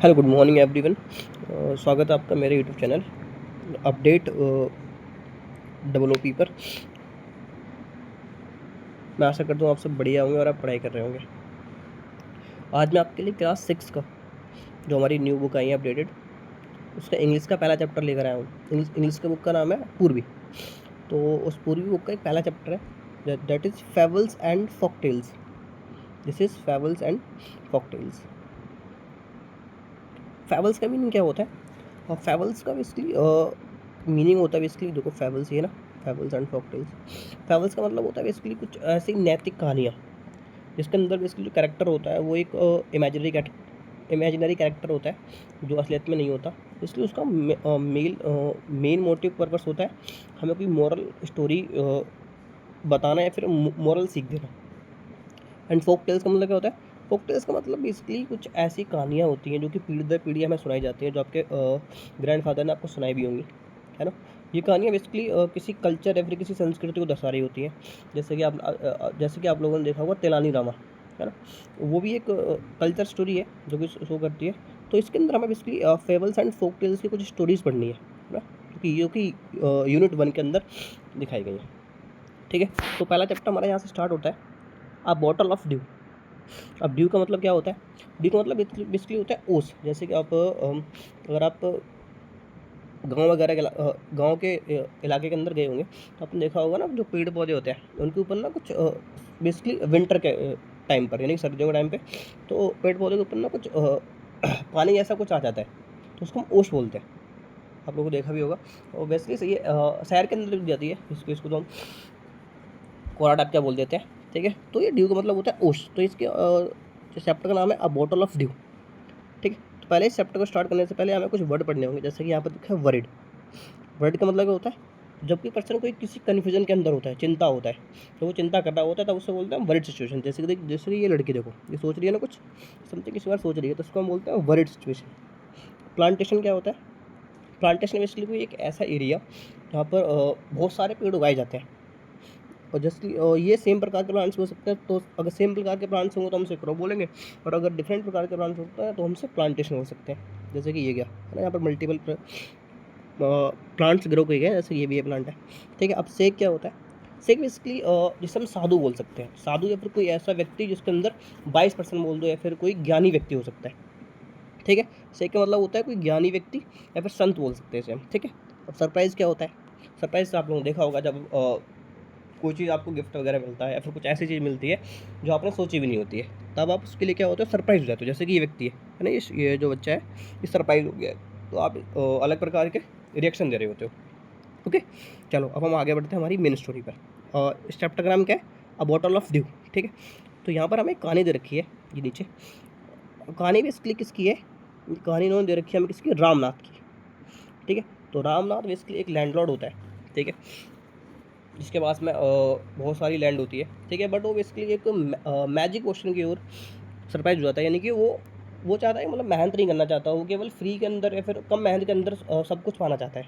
Hello good morning everyone. स्वागत है आपका मेरे YouTube channel update double O P पर। मैं आशा करता हूँ आप सब बढ़िया होंगे और आप पढ़ाई कर रहे होंगे। आज मैं आपके लिए क्लास 6 का जो हमारी न्यू बुक आई है अपडेटेड, उसका इंग्लिश का पहला चैप्टर लेकर आया हूँ। इंग्लिश का बुक का नाम है पूर्वी। तो उस पूर्वी बुक का एक पहला चैप्टर है that is fables and folktales. This is fables and folktales. Fables का मीनिंग क्या होता है? और फेबल्स का बेसिकली मीनिंग होता है बेसिकली, देखो फेबल्स ये ना, फेबल्स एंड फॉकटेल्स। फेबल्स का मतलब होता है बेसिकली कुछ ऐसी नैतिक कहानियाँ जिसके अंदर बेसिकली जो कैरेक्टर होता है वो एक इमेजिनरी कैरेक्टर होता है जो असलियत में नहीं होता, इसलिए उसका मेन मोटिव पर्पस होता है हमें कोई मॉरल स्टोरी बताना या फिर मॉरल सीख देना। एंड फोक टेल्स का मतलब क्या होता है? फोक टेल्स का मतलब बेसिकली कुछ ऐसी कहानियाँ होती हैं जो कि पीढ़ी दर पीढ़ी हमें सुनाई जाती हैं, जो आपके ग्रैंडफादर ने आपको सुनाई भी होंगी, है ना। ये कहानियाँ बेसिकली किसी कल्चर या फिर किसी संस्कृति को दर्शा रही होती हैं। जैसे कि आप लोगों ने देखा होगा तेलानी रामा, है ना। वो भी एक कल्चर स्टोरी है जो कि शो करती है। तो इसके अंदर हमें basically fables and folk tales की कुछ स्टोरीज पढ़नी है ना, क्योंकि यूनिट 1 के अंदर दिखाई गई है। ठीक है, तो पहला चैप्टर हमारा यहाँ से स्टार्ट होता है, अ बॉटल ऑफ ड्यू। अब ड्यू का मतलब क्या होता है? ड्यू का मतलब बेसिकली होता है ओस। जैसे कि आप अगर आप गांव के इलाके के अंदर गए होंगे तो आपने देखा होगा ना, जो पेड़ पौधे होते हैं उनके ऊपर ना कुछ बेसिकली विंटर के टाइम पर, यानी सर्दियों के टाइम पे, तो पेड़ पौधे के ऊपर ना कुछ पानी जैसा कुछ आ जाता है, तो उसको हम ओस बोलते हैं। आप लोगों को देखा भी होगा। और बेसिकली ये शहर के अंदर भी जाती है, इसको तो हम कोरा टाइप क्या बोल देते हैं। ठीक है, तो ये ड्यू का मतलब होता है ओश। तो इसके चैप्टर का नाम है अ बॉटल ऑफ ड्यू। ठीक है, तो पहले इस चैप्टर को स्टार्ट करने से पहले हमें कुछ वर्ड पढ़ने होंगे। जैसे कि यहाँ पर लिखा है वरिड। वर्ड का मतलब क्या होता है? जब कोई पर्सन कोई किसी कन्फ्यूजन के अंदर होता है, चिंता होता है, तो वो चिंता कर रहा होता है, तब उससे बोलते हैं वरिड सिचुएशन। जैसे कि ये लड़की देखो, ये सोच रही है ना कुछ, समथिंग किसी बार सोच रही है, तो उसको हम बोलते हैं वरिड सिचुएशन। प्लांटेशन क्या होता है? प्लांटेशन बेसिकली कोई एक ऐसा एरिया जहाँ पर बहुत सारे पेड़ उगाए जाते हैं। और जैसे ये सेम प्रकार के प्लांट्स हो सकते हैं, तो अगर सेम प्रकार के प्लांट्स होंगे तो हमसे क्रॉप बोलेंगे, और अगर डिफरेंट प्रकार के प्लांट्स होते हैं तो हमसे प्लांटेशन हो सकते हैं। जैसे कि ये गया है ना, यहाँ पर मल्टीपल प्लांट्स ग्रो किए गए हैं, जैसे ये भी ये प्लांट है। ठीक है, अब सेक क्या होता है? सेक बेसिकली जिसे हम साधु बोल सकते हैं। साधु या फिर कोई ऐसा व्यक्ति जिसके अंदर 22% बोल दो, या फिर कोई ज्ञानी व्यक्ति हो सकता है। ठीक है, सेक का मतलब होता है कोई ज्ञानी व्यक्ति या फिर संत बोल सकते हैं इसे हम। ठीक है, अब सरप्राइज़ क्या होता है? सरप्राइज़ तो आप लोगों ने देखा होगा, जब कोई चीज़ आपको गिफ्ट वगैरह मिलता है या फिर कुछ ऐसी चीज़ मिलती है जो आपने सोची भी नहीं होती है, तब आप उसके लिए क्या होते हो, सरप्राइज हो जाते हो। जैसे कि ये व्यक्ति है ना, ये जो बच्चा है, ये सरप्राइज हो गया है, तो आप अलग प्रकार के रिएक्शन दे रहे होते हो। ओके, चलो अब हम आगे बढ़ते हैं हमारी मेन स्टोरी पर। और इस चैप्टर का नाम क्या है? अ बॉटल ऑफ ड्यू। ठीक है, तो यहाँ पर हमें कहानी दे रखी है, ये नीचे कहानी बेसिकली किसकी है? कहानी इन्होंने दे रखी है हमें किसकी? रामनाथ की। ठीक है, तो रामनाथ बेसिकली एक लैंडलॉर्ड होता है। ठीक है, जिसके पास में बहुत सारी लैंड होती है। ठीक है, बट वो बेसिकली एक मैजिक क्वेश्चन की ओर सरप्राइज हो जाता है, यानी कि वो चाहता है, मतलब मेहनत नहीं करना चाहता, वो केवल फ्री के अंदर या फिर कम मेहनत के अंदर सब कुछ पाना चाहता है,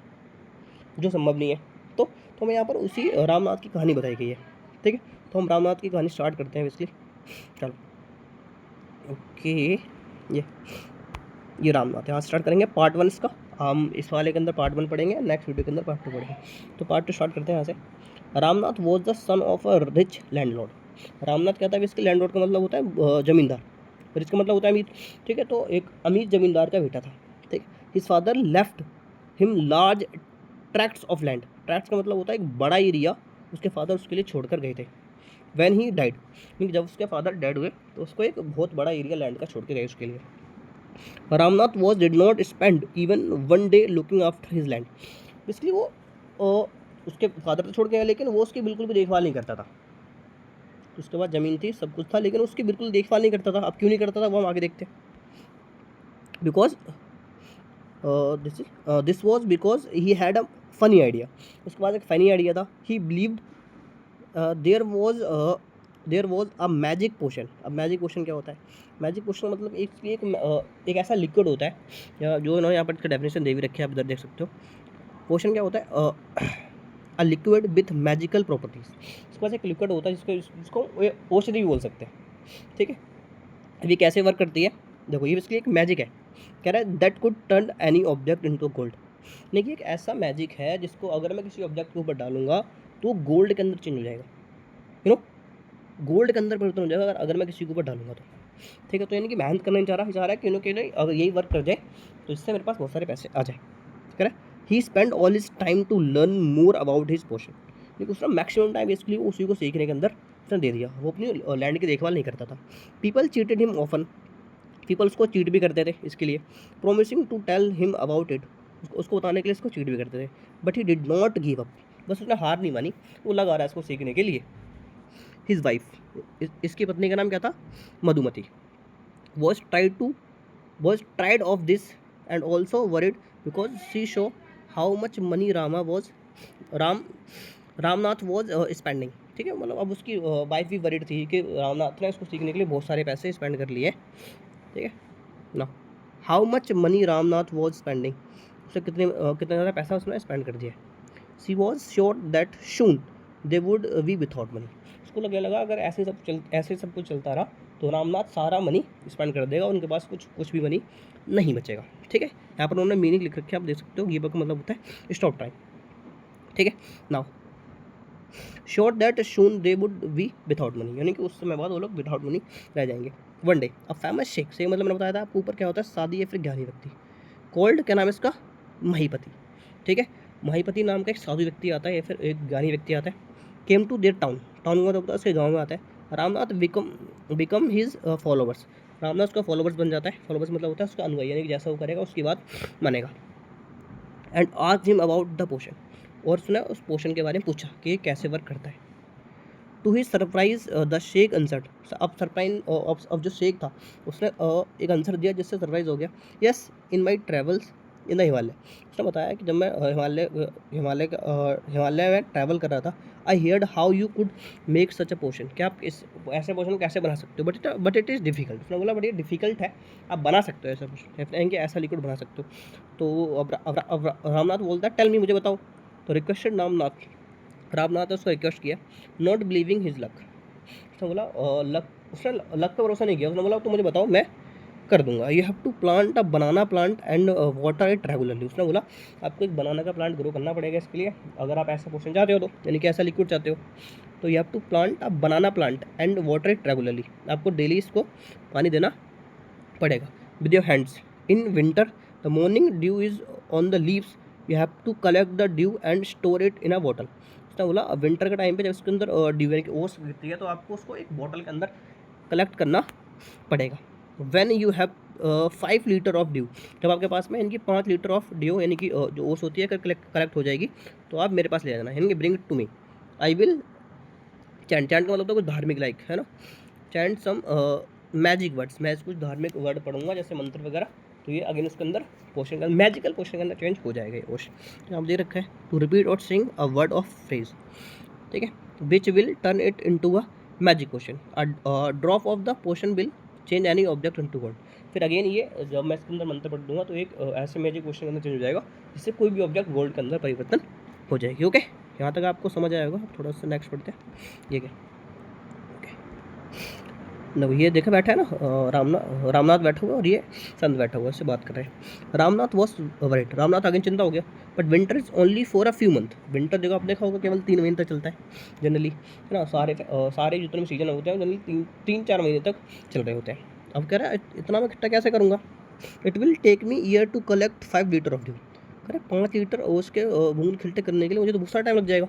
जो संभव नहीं है। तो हमें यहाँ पर उसी रामनाथ की कहानी बताई गई है। ठीक है, तो हम रामनाथ की कहानी स्टार्ट करते हैं बेसिकली। चलो, ओके, ये रामनाथ यहाँ स्टार्ट करेंगे पार्ट 1 इसका। हम इस वाले के अंदर पार्ट 1 पढ़ेंगे, नेक्स्ट वीडियो के अंदर पार्ट 2 पढ़ेंगे। तो पार्ट 2 स्टार्ट करते हैं यहाँ से। Ramnath was the son of a rich landlord. Ramnath कहता है इसके लैंडलॉर्ड का मतलब होता है जमींदार, रिच का मतलब होता है अमीर। ठीक है, तो एक अमीर जमींदार का बेटा था। ठीक, his father left him large tracts of land. Tracts का मतलब होता है एक बड़ा एरिया, उसके फादर उसके लिए छोड़कर गए थे। वैन ही डाइड, मीन जब उसके फादर डेड हुए तो उसको एक बहुत बड़ा एरिया लैंड का छोड़ के गए उसके लिए। Ramnath was did not spend even one day looking after his land. Basically वो उसके फादर तो छोड़ गया, लेकिन वो उसकी बिल्कुल भी देखभाल नहीं करता था। उसके बाद ज़मीन थी, सब कुछ था, लेकिन उसकी बिल्कुल देखभाल नहीं करता था। अब क्यों नहीं करता था वो हम आगे देखते हैं। Because this was because he had a funny idea. उसके बाद एक फ़नी आइडिया था। He believed there was a magic potion. अब मैजिक पोशन क्या होता है? मैजिक पोशन मतलब एक ऐसा लिक्विड होता है, जो इन्होंने यहाँ पर इसका डेफिनेशन दे भी रखी है, आप इधर देख सकते हो। पोशन क्या होता है? A liquid with magical properties. इसके पास एक लिक्विड होता है जिसको औषधि भी बोल सकते हैं। ठीक है, अब ये कैसे वर्क करती है? देखो, ये बेसिकली एक मैजिक है। कह रहा है that could turn any object into gold. देखिए एक ऐसा मैजिक है जिसको अगर मैं किसी ऑब्जेक्ट के ऊपर डालूंगा तो गोल्ड के अंदर चेंज हो जाएगा, यू नो, गोल्ड के अंदर परिवर्तन हो जाएगा अगर मैं किसी के ऊपर डालूंगा तो। ठीक है, तो यानी कि मेहनत करना नहीं चाह रहा है कि नहीं अगर यही वर्क कर जाए तो इससे मेरे पास बहुत सारे पैसे आ जाए। कह रहा है he spend all his time to learn more about his portion, लेकिन उसका मैक्सिमम टाइम इसके लिए उसी को सीखने के अंदर उसने दे दिया, वो अपनी लैंड की देखभाल नहीं करता था। People cheated him often, people उसको चीट भी करते थे इसके लिए, promising to tell him about it, उसको बताने के लिए इसको चीट भी करते थे, but he did not give up, बस उसने हार नहीं मानी, वो लगा रहा है इसको सीखने के लिए। हिज वाइफ, इसकी पत्नी का नाम क्या था, Madhumati, was tried to was tried of this and also worried because she saw how much money Ram Ramnath was spending। ठीक है, मतलब अब उसकी वाइफ भी वरीड थी कि रामनाथ ने उसको सीखने के लिए बहुत सारे पैसे स्पेंड कर लिए। ठीक है ना, how much money Ramnath was spending, उसने कितना ज़्यादा पैसा उसने स्पेंड कर दिया। She was sure that soon they would be without money, उसको लगा अगर ऐसे सब कुछ चलता रहा तो रामनाथ सारा मनी स्पेंड कर देगा, उनके पास कुछ भी मनी नहीं बचेगा। ठीक है, यहाँ पर उन्होंने मीनिंग लिख रखे, आप देख सकते हो, गिव अप का मतलब होता है स्टॉप टाइम। ठीक है, now sure that soon they would be without money, यानी कि उस समय बाद वो लोग विथआउट मनी रह जाएंगे। One day a famous sheikh से, मतलब मैंने बताया था आपको ऊपर क्या होता है, सादी या फिर ज्ञानी व्यक्ति, कॉल्ड क्या नाम है इसका, महीपति। ठीक है, महीपति नाम का एक साधु व्यक्ति आता है या फिर एक ज्ञानी व्यक्ति आता है। Came to their town, town का मतलब उसके गाँव में आता है। Ramnath become his followers, Ramnath उसका फॉलोवर्स बन जाता है, फॉलोवर्स मतलब होता है उसका अनुयायी, यानी कि जैसा वो करेगा उसकी बात मानेगा। And asked him about the potion, और उसने उस पोशन के बारे में पूछा कि ये कैसे वर्क करता है। To he surprise the sheikh answered, अब जो शेख था उसने एक आंसर दिया जिससे सरप्राइज हो गया। Yes in my travels in the Himalaya, उसने बताया कि जब मैं हिमालय में ट्रैवल कर रहा था, I heard how you could make such a potion, क्या आप इस ऐसे पोशन कैसे बना सकते हो, बट इट इज़ डिफिकल्ट, उसने बोला बट ये डिफिकल्ट है, आप बना सकते हो ऐसा पोशन, ऐसा लिक्विड बना सकते हो। तो अब रामनाथ बोलता है टेल मी, मुझे बताओ। तो रिक्वेस्टेड रामनाथ ने उसको रिक्वेस्ट किया, नॉट बिलीविंग हिज लक, उसने बोला उसने लक पर भरोसा नहीं किया, उसने बोला तो मुझे बताओ मैं कर दूंगा। You have to plant a banana plant and water it regularly, उसने बोला आपको एक बनाना का प्लांट ग्रो करना पड़ेगा इसके लिए, अगर आप ऐसा पोषण चाहते हो तो, यानी कि ऐसा लिक्विड चाहते हो, तो you have to plant a banana plant and water it regularly, आपको डेली इसको पानी देना पड़ेगा। With your hands in winter the morning dew is on the leaves, you have to collect the dew and store it in a bottle, उसने बोला winter के time पे जब इसके अंदर ड्यू यानी कि ओस गिरती है तो आपको उसको एक बॉटल के अंदर कलेक्ट करना पड़ेगा। When you have 5 litre of due, जब आपके पास में इनकी 5 लीटर ऑफ ड्यू यानी कि जो ओस होती है अगर कलेक्ट हो जाएगी तो आप मेरे पास ले जाना, यानी कि bring it to me, I will chant का मतलब तो कुछ धार्मिक लाइक है ना, चैंट सम मैजिक वर्ड्स, मैं कुछ धार्मिक वर्ड पढ़ूंगा जैसे मंत्र वगैरह, तो ये अगेन उसके अंदर पोर्शन का मैजिकल पोर्शन के अंदर चेंज हो जाएगा ये पोर्शन। आप दे रखा है टू रिपीट और सिंग अ वर्ड ऑफ फ्रेज, ठीक है, which will turn it into a magic portion, drop of the portion will change any object into gold. फिर अगेन ये जब मैं इसके अंदर मंत्र पढ़ दूंगा तो एक ऐसे मैजिक पोर्शन के अंदर चेंज हो जाएगा जिससे कोई भी ऑब्जेक्ट गोल्ड के अंदर परिवर्तन हो जाएगी। ओके, यहाँ तक आपको समझ आया होगा। थोड़ा सा नेक्स्ट पढ़ते हैं। ये क्या, ना ये देखा बैठा है ना रामनाथ बैठा हुआ और ये संत बैठा हुआ, इससे बात कर रहे हैं। रामनाथ वॉज वरीड, रामनाथ आगे चिंता हो गया, but winter is only for a few month, winter देखो आप देखा होगा केवल 3 महीने तक चलता है जनरली, है ना, सारे जितने भी सीजन होते हैं जनरली 3-4 महीने तक चल रहे होते हैं। अब कह रहा है इतना मैं इकट्ठा कैसे करूँगा, it will take me year to collect 5 litre of dew, कह रहे 5 लीटर ओस के बूंद खिलते करने के लिए मुझे तो बहुत सारा टाइम लग जाएगा।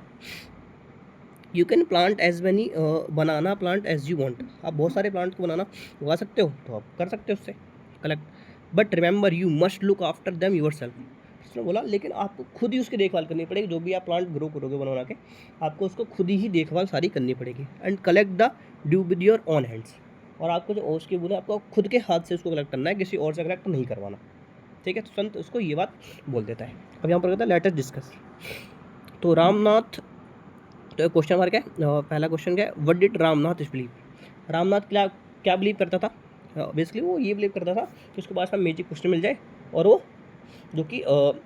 You can plant as many banana plant as you want, आप बहुत सारे प्लांट को बनाना उगा सकते हो तो आप कर सकते हो उससे collect, but remember you must look after them your self, उसने बोला लेकिन आपको खुद ही उसकी देखभाल करनी पड़ेगी, जो भी आप प्लांट ग्रो करोगे बना के आपको उसको खुद ही देखभाल सारी करनी पड़ेगी। And collect the due with your own hands, और आपको जो ओस की बूंद है आपको खुद के हाथ से उसको कलेक्ट करना है, किसी और से कलेक्ट नहीं करवाना। ठीक है, तो संत उसको ये बात बोल देता है। अब यहाँ पर कहता है लेट अस डिस्कस। तो रामनाथ, तो क्वेश्चन मार्क है, पहला क्वेश्चन क्या है, what did Ramnath believe, Ramnath क्या क्या बिलीव करता था, बेसिकली वो ये बिलीव करता था कि उसके पास में मैजिक क्वेश्चन मिल जाए और वो जो कि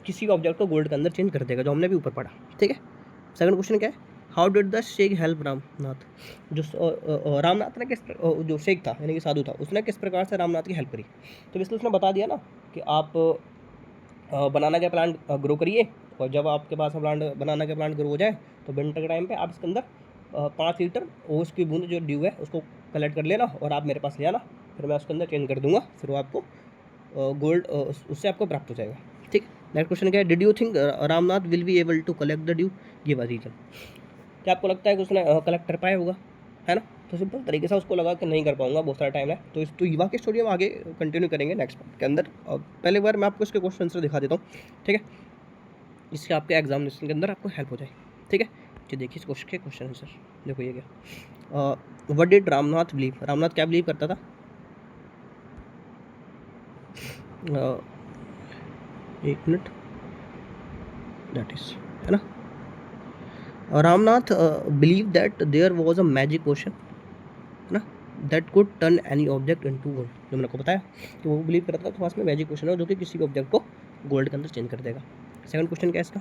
किसी भी ऑब्जेक्ट को गोल्ड के अंदर चेंज कर देगा, जो हमने भी ऊपर पढ़ा। ठीक है, सेकंड क्वेश्चन क्या है, how did the sheikh help Ramnath, जो रामनाथ ने जो शेख था यानी कि साधु था, उसने किस प्रकार से रामनाथ की हेल्प करी। तो इसलिए उसने बता दिया ना कि आप बनाना का प्लांट ग्रो करिए, और जब आपके पास प्लांट बनाना का प्लांट ग्रो हो जाए तो विंटर के टाइम पे आप इसके अंदर 5 लीटर ओस की बूंद जो ड्यू है उसको कलेक्ट कर लेना और आप मेरे पास ले आना, फिर मैं उसके अंदर चेंज कर दूंगा, फिर वो आपको गोल्ड उससे आपको प्राप्त हो जाएगा। ठीक। नेक्स्ट क्वेश्चन क्या है, did you think Ramnath will be able to collect the dew, give a reason. क्या आपको लगता है कि उसने कलेक्ट कर पाया होगा, है ना। तो सिंपल तरीके से उसको लगा कि नहीं कर पाऊंगा, बहुत सारा टाइम है। तो इस तो युवा की स्टोरी हम आगे कंटिन्यू करेंगे नेक्स्ट पार्ट के अंदर। पहले बार मैं आपको इसके क्वेश्चन आंसर दिखा देता हूँ, ठीक है, इससे आपके एग्जामिनेशन के अंदर आपको हेल्प हो जाए। ठीक है, तो देखिए इस क्वेश्चन के क्वेश्चन आंसर देखो ये क्या, what did Ramnath believe, Ramnath क्या बिलीव करता था। एक मिनट, दैट इज, है ना, Ramnath believe that there was a magic potion, है ना, that could turn any object into gold. जो मैंने आपको बताया कि वो बिलीव करता था तो पास में मैजिक पोशन है जो कि किसी भी ऑब्जेक्ट को गोल्ड के अंदर चेंज कर देगा। सेकंड क्वेश्चन क्या है इसका,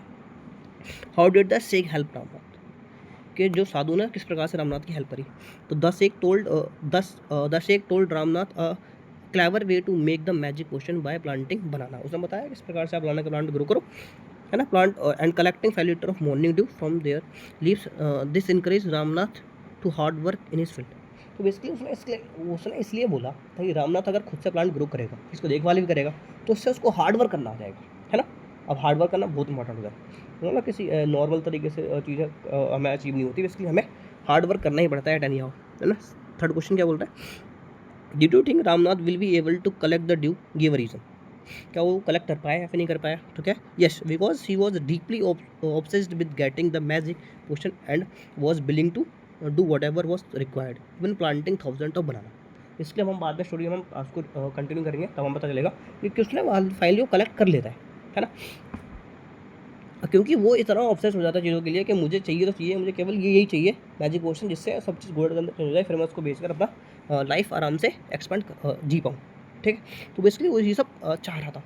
how did the sheikh help Ramnath, कि जो साधु ने किस प्रकार से रामनाथ की हेल्प करी। तो the sheikh told Ramnath clever way to make the magic potion by planting banana. उसने बताया किस प्रकार से आप बनाना का प्लांट ग्रो करो, है ना, plant and collecting 5 litre of morning dew from their leaves, this encourage Ramnath to hard work in his field. तो बेसिकली उसने इसलिए बोला था कि रामनाथ अगर खुद से प्लांट ग्रो करेगा, इसको देखभाल भी करेगा, तो उससे उसको हार्ड वर्क करना आ जाएगा, है ना। अब हार्ड वर्क करना बहुत इंपॉर्टेंट होता है ना, किसी नॉर्मल तरीके से चीज़ें हमें अचीव नहीं होती, इसलिए हमें हार्ड वर्क करना ही पड़ता है एट एनी हाउ, है ना। थर्ड क्वेश्चन क्या बोलता है, did you think Ramnath will be able to collect the dew, give a reason. क्या वो कलेक्ट कर पाया या फिर नहीं कर पाया। तो क्या, yes, because he was deeply obsessed with getting the magic potion and was willing to do whatever was required even planting thousand of banana. इसलिए हम बाद में स्टोरी में हम उसको कंटिन्यू करेंगे, तब हम पता चलेगा कि उसने फाइनली वो कलेक्ट कर लेता है ना, क्योंकि वो इतना ऑब्सेस हो जाता है चीज़ों के लिए कि मुझे चाहिए तो चाहिए, मुझे केवल यही चाहिए मैजिक पोशन, जिससे सब चीज़ गोल्ड के अंदर चेंज हो जाए, फिर मैं उसको बेचकर अपना लाइफ आराम से एक्सपेंड जी पाऊँ। ठीक है, तो बेसिकली वो ये सब चाह रहा था।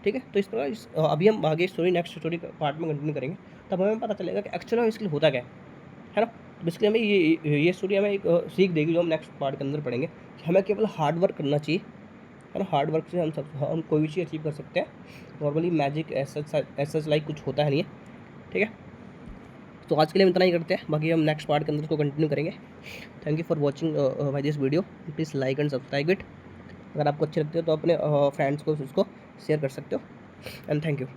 ठीक है, तो इस प्रकार अभी हम आगे स्टोरी नेक्स्ट स्टोरी पार्ट में कंटिन्यू करेंगे, तब हमें पता चलेगा कि एक्चुअल में इसके लिए होता क्या है ना। बेसिकली हमें ये स्टोरी हमें एक सीख देगी जो हम नेक्स्ट पार्ट के अंदर पढ़ेंगे, कि हमें केवल हार्ड वर्क करना चाहिए, है ना। हार्ड वर्क से हम कोई भी चीज़ अचीव कर सकते हैं। नॉर्मली मैजिक ऐसा लाइक कुछ होता है नहीं है। ठीक है, तो आज के लिए हम इतना ही करते हैं, बाकी हम नेक्स्ट पार्ट के अंदर इसको कंटिन्यू करेंगे। Thank you for watching bye this video, please like and subscribe it. अगर आपको अच्छे लगते हो तो अपने फ्रेंड्स को उसको शेयर कर सकते हो, एंड थैंक यू।